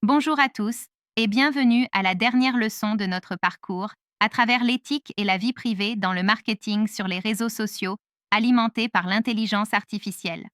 Bonjour à tous et bienvenue à la dernière leçon de notre parcours à travers l'éthique et la vie privée dans le marketing sur les réseaux sociaux alimentés par l'intelligence artificielle.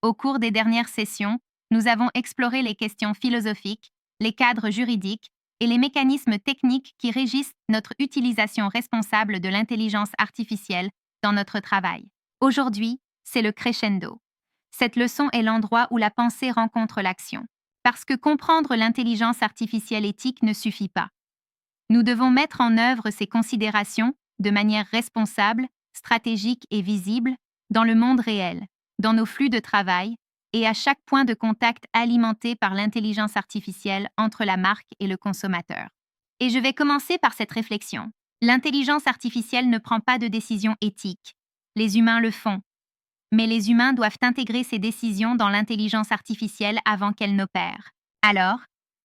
Au cours des dernières sessions, nous avons exploré les questions philosophiques, les cadres juridiques et les mécanismes techniques qui régissent notre utilisation responsable de l'intelligence artificielle dans notre travail. Aujourd'hui, c'est le crescendo. Cette leçon est l'endroit où la pensée rencontre l'action. Parce que comprendre l'intelligence artificielle éthique ne suffit pas. Nous devons mettre en œuvre ces considérations de manière responsable, stratégique et visible dans le monde réel, dans nos flux de travail et à chaque point de contact alimenté par l'intelligence artificielle entre la marque et le consommateur. Et je vais commencer par cette réflexion. L'intelligence artificielle ne prend pas de décision éthique. Les humains le font. Mais les humains doivent intégrer ces décisions dans l'intelligence artificielle avant qu'elle n'opère. Alors,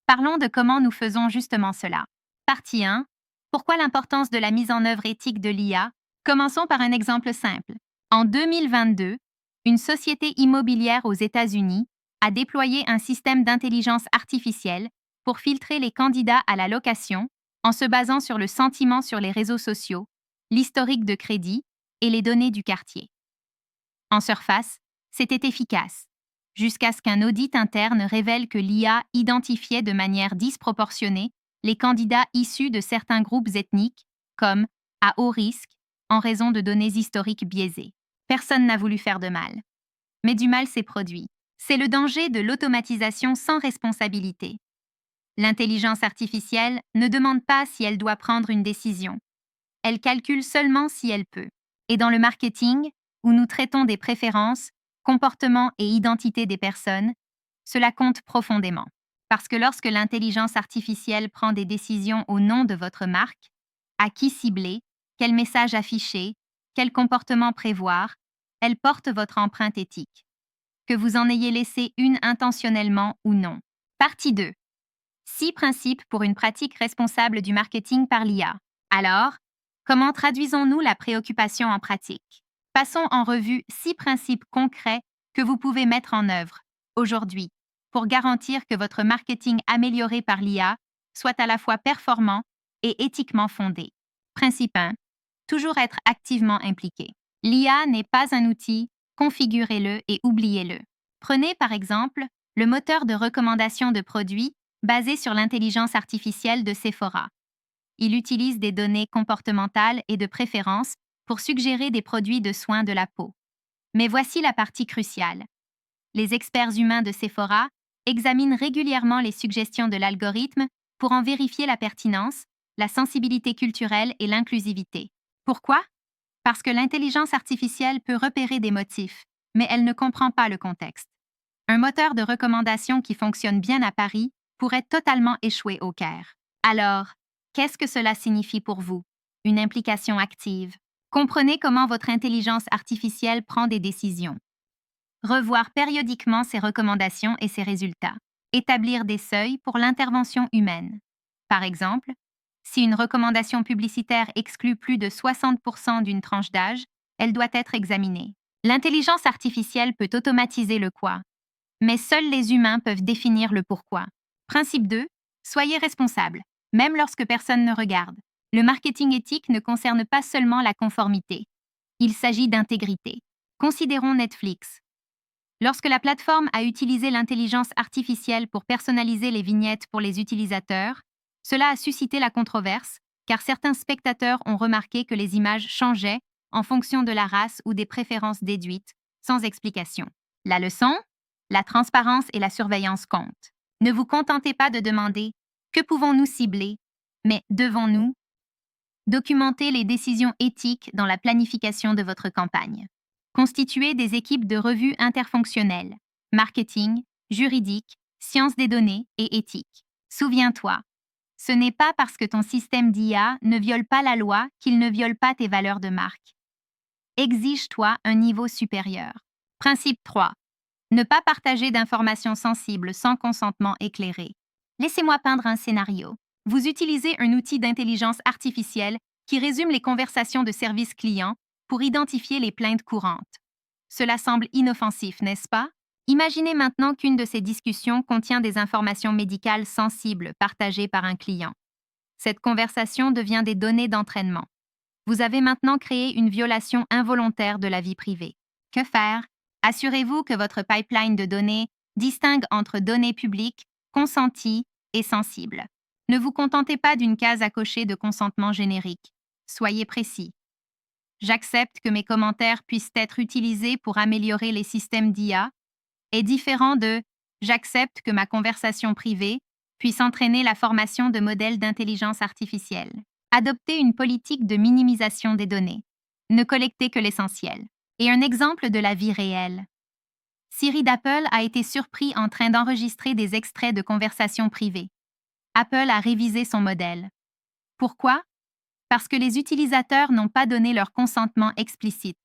parlons de comment nous faisons justement cela. Partie 1. Pourquoi l'importance de la mise en œuvre éthique de l'IA? Commençons par un exemple simple. En 2022, une société immobilière aux États-Unis a déployé un système d'intelligence artificielle pour filtrer les candidats à la location en se basant sur le sentiment sur les réseaux sociaux, l'historique de crédit et les données du quartier. En surface, c'était efficace, jusqu'à ce qu'un audit interne révèle que l'IA identifiait de manière disproportionnée les candidats issus de certains groupes ethniques, comme à haut risque, en raison de données historiques biaisées. Personne n'a voulu faire de mal. Mais du mal s'est produit. C'est le danger de l'automatisation sans responsabilité. L'intelligence artificielle ne demande pas si elle doit prendre une décision. Elle calcule seulement si elle peut. Et dans le marketing, où nous traitons des préférences, comportements et identités des personnes, cela compte profondément. Parce que lorsque l'intelligence artificielle prend des décisions au nom de votre marque, à qui cibler, quel message afficher, quel comportement prévoir, elle porte votre empreinte éthique. Que vous en ayez laissé une intentionnellement ou non. Partie 2. 6 principes pour une pratique responsable du marketing par l'IA. Alors, comment traduisons-nous la préoccupation en pratique? Passons en revue 6 principes concrets que vous pouvez mettre en œuvre, aujourd'hui, pour garantir que votre marketing amélioré par l'IA soit à la fois performant et éthiquement fondé. Principe 1. Toujours être activement impliqué. L'IA n'est pas un outil, configurez-le et oubliez-le. Prenez par exemple le moteur de recommandation de produits basé sur l'intelligence artificielle de Sephora. Il utilise des données comportementales et de préférence pour suggérer des produits de soins de la peau. Mais voici la partie cruciale. Les experts humains de Sephora examinent régulièrement les suggestions de l'algorithme pour en vérifier la pertinence, la sensibilité culturelle et l'inclusivité. Pourquoi? Parce que l'intelligence artificielle peut repérer des motifs, mais elle ne comprend pas le contexte. Un moteur de recommandation qui fonctionne bien à Paris pourrait totalement échouer au Caire. Alors, qu'est-ce que cela signifie pour vous? Une implication active. Comprenez comment votre intelligence artificielle prend des décisions. Revoir périodiquement ses recommandations et ses résultats. Établir des seuils pour l'intervention humaine. Par exemple, si une recommandation publicitaire exclut plus de 60% d'une tranche d'âge, elle doit être examinée. L'intelligence artificielle peut automatiser le quoi, mais seuls les humains peuvent définir le pourquoi. Principe 2. Soyez responsable, même lorsque personne ne regarde. Le marketing éthique ne concerne pas seulement la conformité. Il s'agit d'intégrité. Considérons Netflix. Lorsque la plateforme a utilisé l'intelligence artificielle pour personnaliser les vignettes pour les utilisateurs, cela a suscité la controverse, car certains spectateurs ont remarqué que les images changeaient en fonction de la race ou des préférences déduites, sans explication. La leçon? La transparence et la surveillance comptent. Ne vous contentez pas de demander « Que pouvons-nous cibler ?» mais « Devons-nous ?» Documenter les décisions éthiques dans la planification de votre campagne. Constituez des équipes de revue interfonctionnelles, marketing, juridique, sciences des données et éthique. Souviens-toi, ce n'est pas parce que ton système d'IA ne viole pas la loi qu'il ne viole pas tes valeurs de marque. Exige-toi un niveau supérieur. Principe 3. Ne pas partager d'informations sensibles sans consentement éclairé. Laissez-moi peindre un scénario. Vous utilisez un outil d'intelligence artificielle qui résume les conversations de service client pour identifier les plaintes courantes. Cela semble inoffensif, n'est-ce pas? Imaginez maintenant qu'une de ces discussions contient des informations médicales sensibles partagées par un client. Cette conversation devient des données d'entraînement. Vous avez maintenant créé une violation involontaire de la vie privée. Que faire? Assurez-vous que votre pipeline de données distingue entre données publiques, consenties et sensibles. Ne vous contentez pas d'une case à cocher de consentement générique. Soyez précis. J'accepte que mes commentaires puissent être utilisés pour améliorer les systèmes d'IA est différent de j'accepte que ma conversation privée puisse entraîner la formation de modèles d'intelligence artificielle. Adoptez une politique de minimisation des données. Ne collectez que l'essentiel. Et un exemple de la vie réelle. Siri d'Apple a été surpris en train d'enregistrer des extraits de conversations privées. Apple a révisé son modèle. Pourquoi? Parce que les utilisateurs n'ont pas donné leur consentement explicite.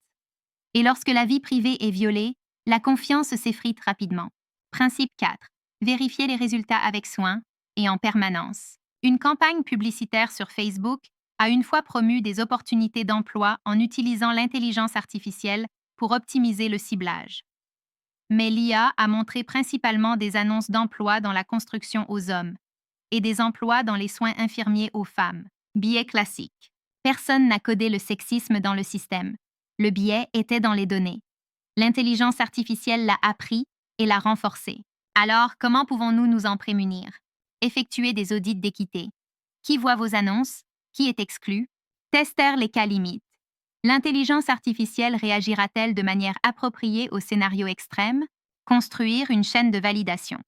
Et lorsque la vie privée est violée, la confiance s'effrite rapidement. Principe 4. Vérifiez les résultats avec soin et en permanence. Une campagne publicitaire sur Facebook a une fois promu des opportunités d'emploi en utilisant l'intelligence artificielle pour optimiser le ciblage. Mais l'IA a montré principalement des annonces d'emploi dans la construction aux hommes et des emplois dans les soins infirmiers aux femmes. Biais classique. Personne n'a codé le sexisme dans le système. Le biais était dans les données. L'intelligence artificielle l'a appris et l'a renforcé. Alors, comment pouvons-nous nous en prémunir? Effectuer des audits d'équité. Qui voit vos annonces? Qui est exclu? Tester les cas limites. L'intelligence artificielle réagira-t-elle de manière appropriée aux scénarios extrêmes? Construire une chaîne de validation.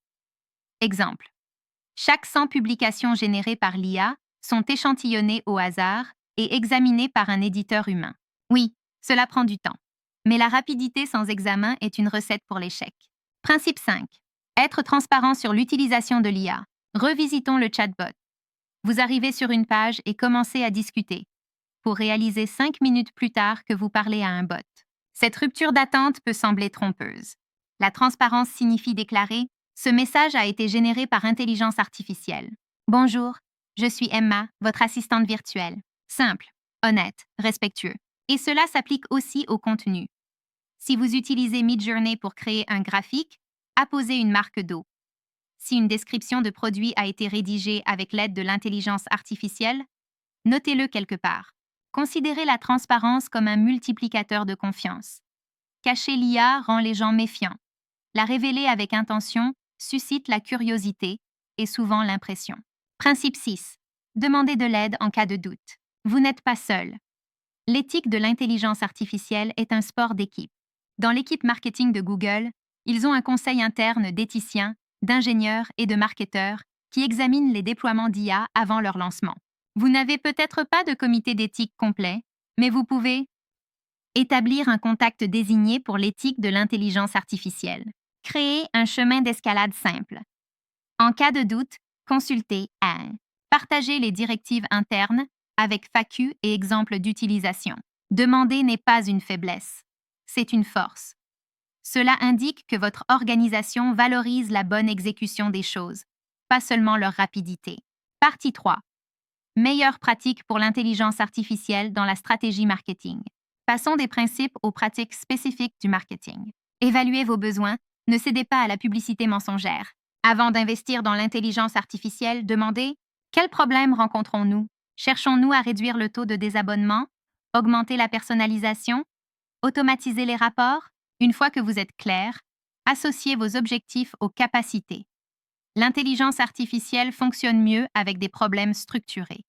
Exemple. Chaque 100 publications générées par l'IA sont échantillonnées au hasard et examinées par un éditeur humain. Oui, cela prend du temps. Mais la rapidité sans examen est une recette pour l'échec. Principe 5. Être transparent sur l'utilisation de l'IA. Revisitons le chatbot. Vous arrivez sur une page et commencez à discuter, pour réaliser 5 minutes plus tard que vous parlez à un bot. Cette rupture d'attente peut sembler trompeuse. La transparence signifie déclarer « Ce message a été généré par intelligence artificielle. Bonjour, je suis Emma, votre assistante virtuelle. » Simple, honnête, respectueux. Et cela s'applique aussi au contenu. Si vous utilisez Midjourney pour créer un graphique, apposez une marque d'eau. Si une description de produit a été rédigée avec l'aide de l'intelligence artificielle, notez-le quelque part. Considérez la transparence comme un multiplicateur de confiance. Cacher l'IA rend les gens méfiants. La révéler avec intention suscite la curiosité et souvent l'impression. Principe 6. Demandez de l'aide en cas de doute. Vous n'êtes pas seul. L'éthique de l'intelligence artificielle est un sport d'équipe. Dans l'équipe marketing de Google, ils ont un conseil interne d'éthiciens, d'ingénieurs et de marketeurs qui examinent les déploiements d'IA avant leur lancement. Vous n'avez peut-être pas de comité d'éthique complet, mais vous pouvez établir un contact désigné pour l'éthique de l'intelligence artificielle. Créer un chemin d'escalade simple. En cas de doute, consultez AI. Partagez les directives internes avec FAQ et exemples d'utilisation. Demander n'est pas une faiblesse, c'est une force. Cela indique que votre organisation valorise la bonne exécution des choses, pas seulement leur rapidité. Partie 3. Meilleures pratiques pour l'intelligence artificielle dans la stratégie marketing. Passons des principes aux pratiques spécifiques du marketing. Évaluez vos besoins, ne cédez pas à la publicité mensongère. Avant d'investir dans l'intelligence artificielle, demandez quels problèmes rencontrons-nous? Cherchons-nous à réduire le taux de désabonnement, augmenter la personnalisation, automatiser les rapports? Une fois que vous êtes clair, associez vos objectifs aux capacités. L'intelligence artificielle fonctionne mieux avec des problèmes structurés.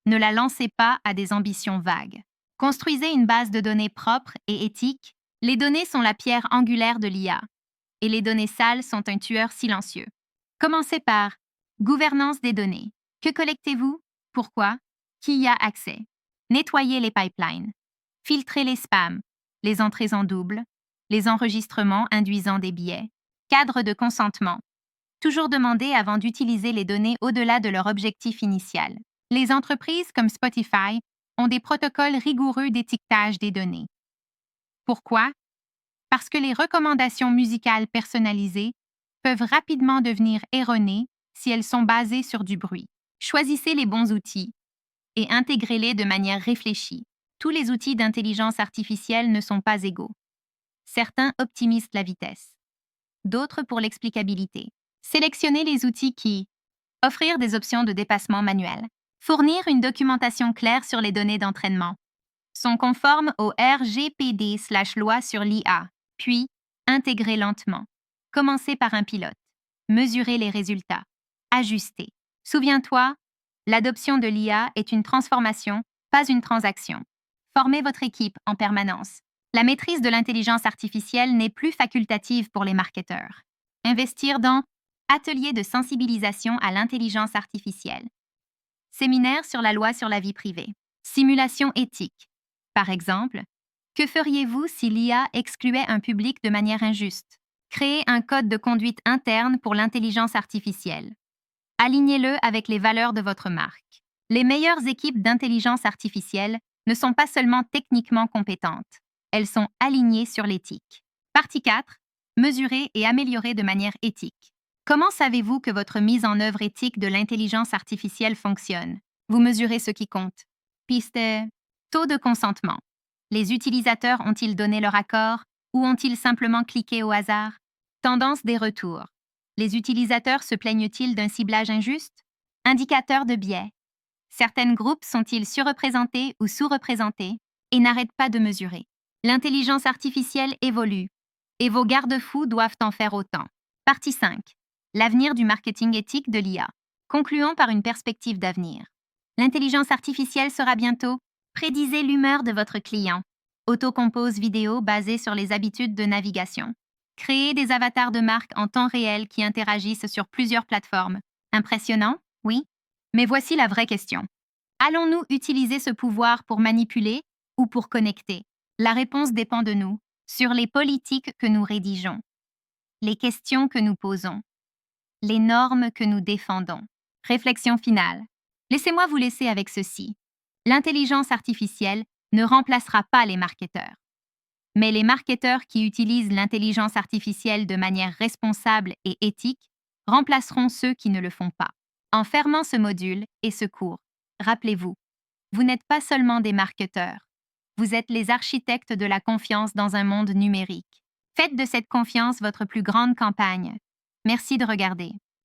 Ne la lancez pas à des ambitions vagues. Construisez une base de données propre et éthique. Les données sont la pierre angulaire de l'IA, et les données sales sont un tueur silencieux. Commencez par gouvernance des données. Que collectez-vous? Pourquoi? Qui y a accès? Nettoyez les pipelines. Filtrez les spams, les entrées en double, les enregistrements induisant des biais. Cadre de consentement. Toujours demander avant d'utiliser les données au-delà de leur objectif initial. Les entreprises comme Spotify ont des protocoles rigoureux d'étiquetage des données. Pourquoi? Parce que les recommandations musicales personnalisées peuvent rapidement devenir erronées si elles sont basées sur du bruit. Choisissez les bons outils et intégrez-les de manière réfléchie. Tous les outils d'intelligence artificielle ne sont pas égaux. Certains optimisent la vitesse. d'autres pour l'explicabilité. Sélectionnez les outils qui offrir des options de dépassement manuel, fournir une documentation claire sur les données d'entraînement, sont conformes au RGPD/loi sur l'IA, puis intégrer lentement. Commencer par un pilote. Mesurer les résultats. Ajuster. Souviens-toi, l'adoption de l'IA est une transformation, pas une transaction. Formez votre équipe en permanence. La maîtrise de l'intelligence artificielle n'est plus facultative pour les marketeurs. Investir dans ateliers de sensibilisation à l'intelligence artificielle. Séminaire sur la loi sur la vie privée. Simulation éthique. Par exemple, que feriez-vous si l'IA excluait un public de manière injuste? Créez un code de conduite interne pour l'intelligence artificielle. Alignez-le avec les valeurs de votre marque. Les meilleures équipes d'intelligence artificielle ne sont pas seulement techniquement compétentes, elles sont alignées sur l'éthique. Partie 4. Mesurer et améliorer de manière éthique. Comment savez-vous que votre mise en œuvre éthique de l'intelligence artificielle fonctionne? Vous mesurez ce qui compte. Piste taux de consentement. Les utilisateurs ont-ils donné leur accord ou ont-ils simplement cliqué au hasard? Tendance des retours. Les utilisateurs se plaignent-ils d'un ciblage injuste? Indicateurs de biais. Certains groupes sont-ils surreprésentés ou sous-représentés et n'arrêtent pas de mesurer? L'intelligence artificielle évolue et vos garde-fous doivent en faire autant. Partie 5. L'avenir du marketing éthique de l'IA. Concluons par une perspective d'avenir. L'intelligence artificielle sera bientôt. Prédisez l'humeur de votre client. Autocompose vidéo basée sur les habitudes de navigation. Créez des avatars de marque en temps réel qui interagissent sur plusieurs plateformes. Impressionnant? Oui. Mais voici la vraie question. Allons-nous utiliser ce pouvoir pour manipuler ou pour connecter? La réponse dépend de nous, sur les politiques que nous rédigeons, les questions que nous posons, les normes que nous défendons. Réflexion finale. Laissez-moi vous laisser avec ceci. L'intelligence artificielle ne remplacera pas les marketeurs. Mais les marketeurs qui utilisent l'intelligence artificielle de manière responsable et éthique remplaceront ceux qui ne le font pas. En fermant ce module et ce cours, rappelez-vous, vous n'êtes pas seulement des marketeurs, vous êtes les architectes de la confiance dans un monde numérique. Faites de cette confiance votre plus grande campagne. Merci de regarder.